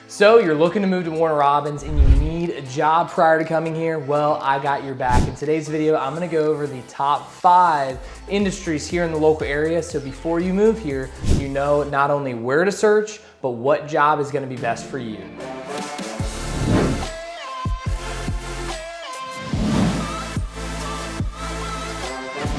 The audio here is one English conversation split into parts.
So you're looking to move to Warner Robins and you need a job prior to coming here? Well, I got your back. In today's video, I'm gonna go over the top 5 industries here in the local area. So before you move here, you know not only where to search, but what job is gonna be best for you.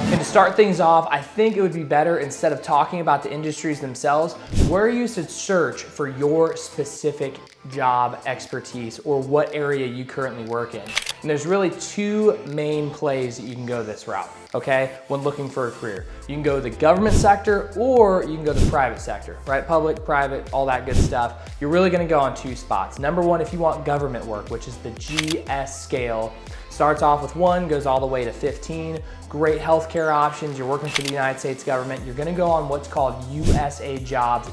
And to start things off, I think it would be better, instead of talking about the industries themselves, where you should search for your specific job expertise or what area you currently work in. And there's really 2 main plays that you can go this route, okay, when looking for a career. You can go the government sector or you can go the private sector, right? Public, private, all that good stuff. You're really gonna go on 2 spots. Number 1, if you want government work, which is the GS scale. Starts off with 1, goes all the way to 15. Great healthcare options. You're working for the United States government. You're gonna go on what's called usajobs.gov.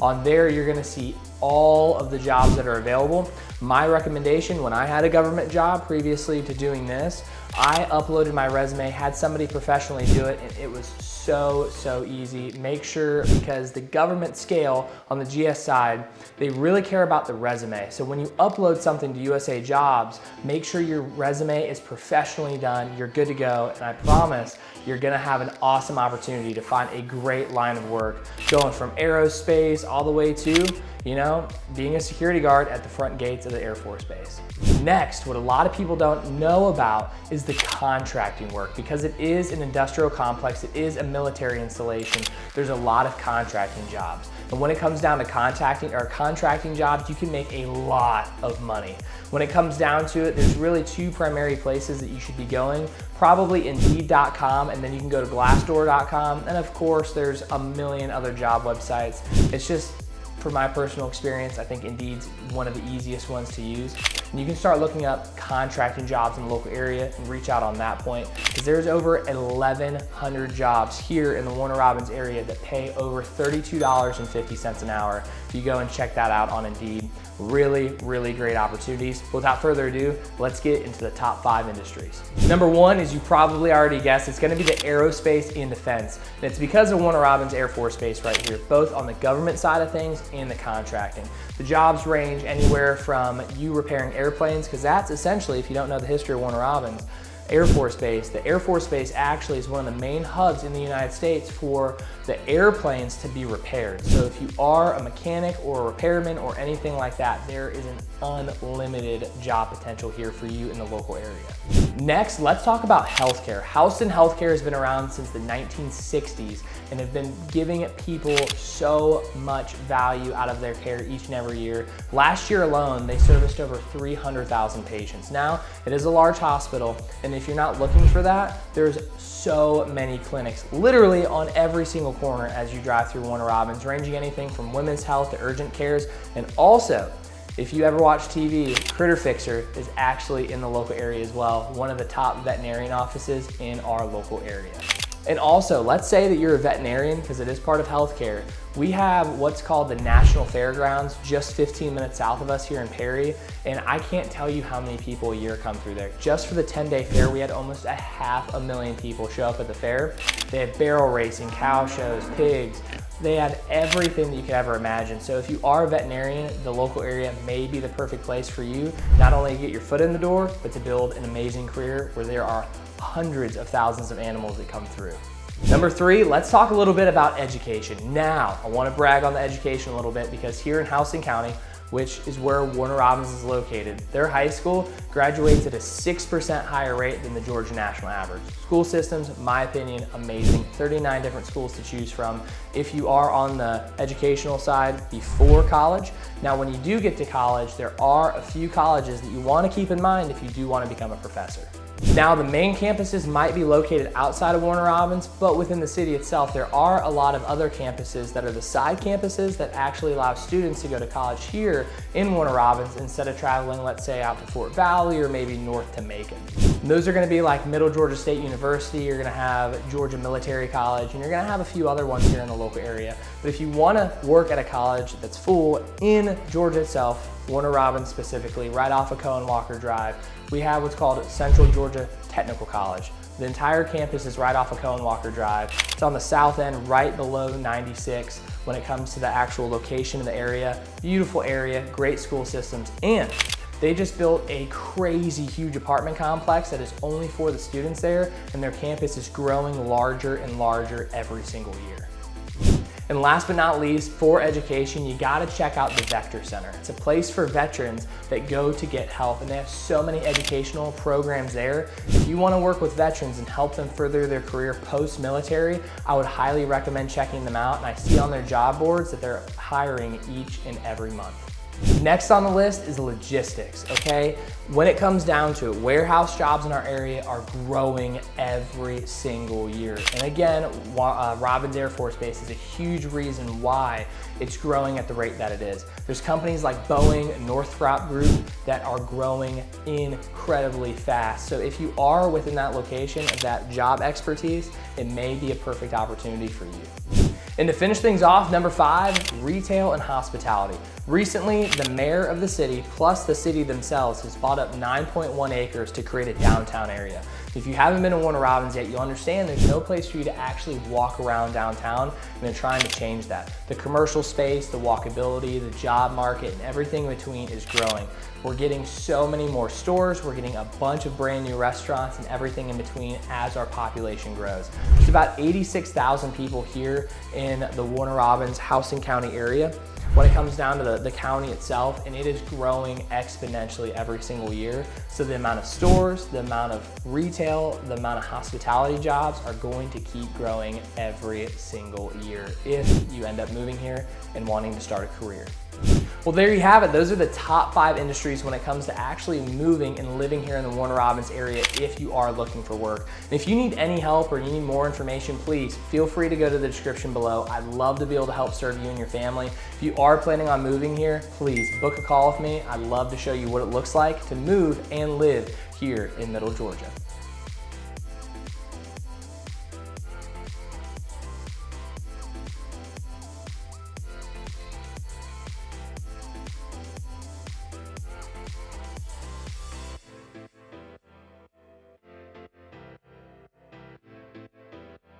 On there, you're gonna see all of the jobs that are available. My recommendation, when I had a government job previously to doing this, I uploaded my resume, had somebody professionally do it, and it was so easy. Make sure, because the government scale on the GS side, they really care about the resume. So when you upload something to USA Jobs, make sure your resume is professionally done, you're good to go, and I promise you're gonna have an awesome opportunity to find a great line of work, going from aerospace all the way to, you know, being a security guard at the front gates of the Air Force Base. Next, what a lot of people don't know about is the contracting work. Because it is an industrial complex, it is a military installation, there's a lot of contracting jobs. And when it comes down to contracting jobs, you can make a lot of money. When it comes down to it, there's really 2 primary places that you should be going. Probably Indeed.com, and then you can go to Glassdoor.com. And of course, there's a million other job websites. It's just, from my personal experience, I think Indeed's one of the easiest ones to use. And you can start looking up contracting jobs in the local area and reach out on that point, because there's over 1,100 jobs here in the Warner Robins area that pay over $32.50 an hour. If you go and check that out on Indeed, really great opportunities. Without further ado, let's get into the top 5 industries. Number 1, as you probably already guessed, it's gonna be the aerospace and defense. And it's because of Warner Robins Air Force Base right here, both on the government side of things and the contracting. The jobs range anywhere from you repairing airplanes, because that's essentially, if you don't know the history of Warner Robins Air Force Base, the Air Force Base actually is one of the main hubs in the United States for the airplanes to be repaired. So if you are a mechanic or a repairman or anything like that, there is an unlimited job potential here for you in the local area. Next, let's talk about healthcare. Houston Healthcare has been around since the 1960s and have been giving people so much value out of their care each and every year. Last year alone, they serviced over 300,000 patients. Now, it is a large hospital, and if you're not looking for that, there's so many clinics, literally on every single corner as you drive through Warner Robins, ranging anything from women's health to urgent cares. And also, if you ever watch TV, Critter Fixer is actually in the local area as well, one of the top veterinarian offices in our local area. And also, let's say that you're a veterinarian, because it is part of healthcare. We have what's called the National Fairgrounds just 15 minutes south of us here in Perry, and I can't tell you how many people a year come through there. Just for the 10-day fair, we had almost 500,000 people show up at the fair. They had barrel racing, cow shows, pigs. They had everything that you could ever imagine. So if you are a veterinarian, the local area may be the perfect place for you, not only to get your foot in the door, but to build an amazing career where there are hundreds of thousands of animals that come through. Number 3, let's talk a little bit about education. Now, I want to brag on the education a little bit, because here in Houston County, which is where Warner Robins is located, their high school graduates at a 6% higher rate than the Georgia national average. School systems, in my opinion, amazing. 39 different schools to choose from if you are on the educational side before college. Now, when you do get to college, there are a few colleges that you want to keep in mind if you do want to become a professor. Now, the main campuses might be located outside of Warner Robins, but within the city itself, there are a lot of other campuses that are the side campuses that actually allow students to go to college here in Warner Robins instead of traveling, let's say, out to Fort Valley or maybe north to Macon. And those are gonna be like Middle Georgia State University, you're gonna have Georgia Military College, and you're gonna have a few other ones here in the local area. But if you wanna work at a college that's full in Georgia itself, Warner Robins specifically, right off of Cohen Walker Drive, we have what's called Central Georgia Technical College. The entire campus is right off of Cohen Walker Drive. It's on the south end, right below 96. when it comes to the actual location of the area. Beautiful area, great school systems, and they just built a crazy huge apartment complex that is only for the students there, and their campus is growing larger and larger every single year. And last but not least, for education, you gotta check out the Vector Center. It's a place for veterans that go to get help, and they have so many educational programs there. If you wanna work with veterans and help them further their career post-military, I would highly recommend checking them out. And I see on their job boards that they're hiring each and every month. Next on the list is logistics, okay? When it comes down to it, warehouse jobs in our area are growing every single year. And again, Robins Air Force Base is a huge reason why it's growing at the rate that it is. There's companies like Boeing, Northrop Group that are growing incredibly fast. So if you are within that location of that job expertise, it may be a perfect opportunity for you. And to finish things off, number 5, retail and hospitality. Recently, the mayor of the city plus the city themselves has bought up 9.1 acres to create a downtown area. If you haven't been to Warner Robins yet, you'll understand there's no place for you to actually walk around downtown, and they're trying to change that. The commercial space, the walkability, the job market, and everything in between is growing. We're getting so many more stores, we're getting a bunch of brand new restaurants and everything in between as our population grows. There's about 86,000 people here in the Warner Robins, Houston County area when it comes down to the county itself, and it is growing exponentially every single year. So the amount of stores, the amount of retail, the amount of hospitality jobs are going to keep growing every single year if you end up moving here and wanting to start a career. Well, there you have it. Those are the top 5 industries when it comes to actually moving and living here in the Warner Robins area if you are looking for work. And if you need any help or you need more information, please feel free to go to the description below. I'd love to be able to help serve you and your family. If you are planning on moving here, please book a call with me. I'd love to show you what it looks like to move and live here in Middle Georgia.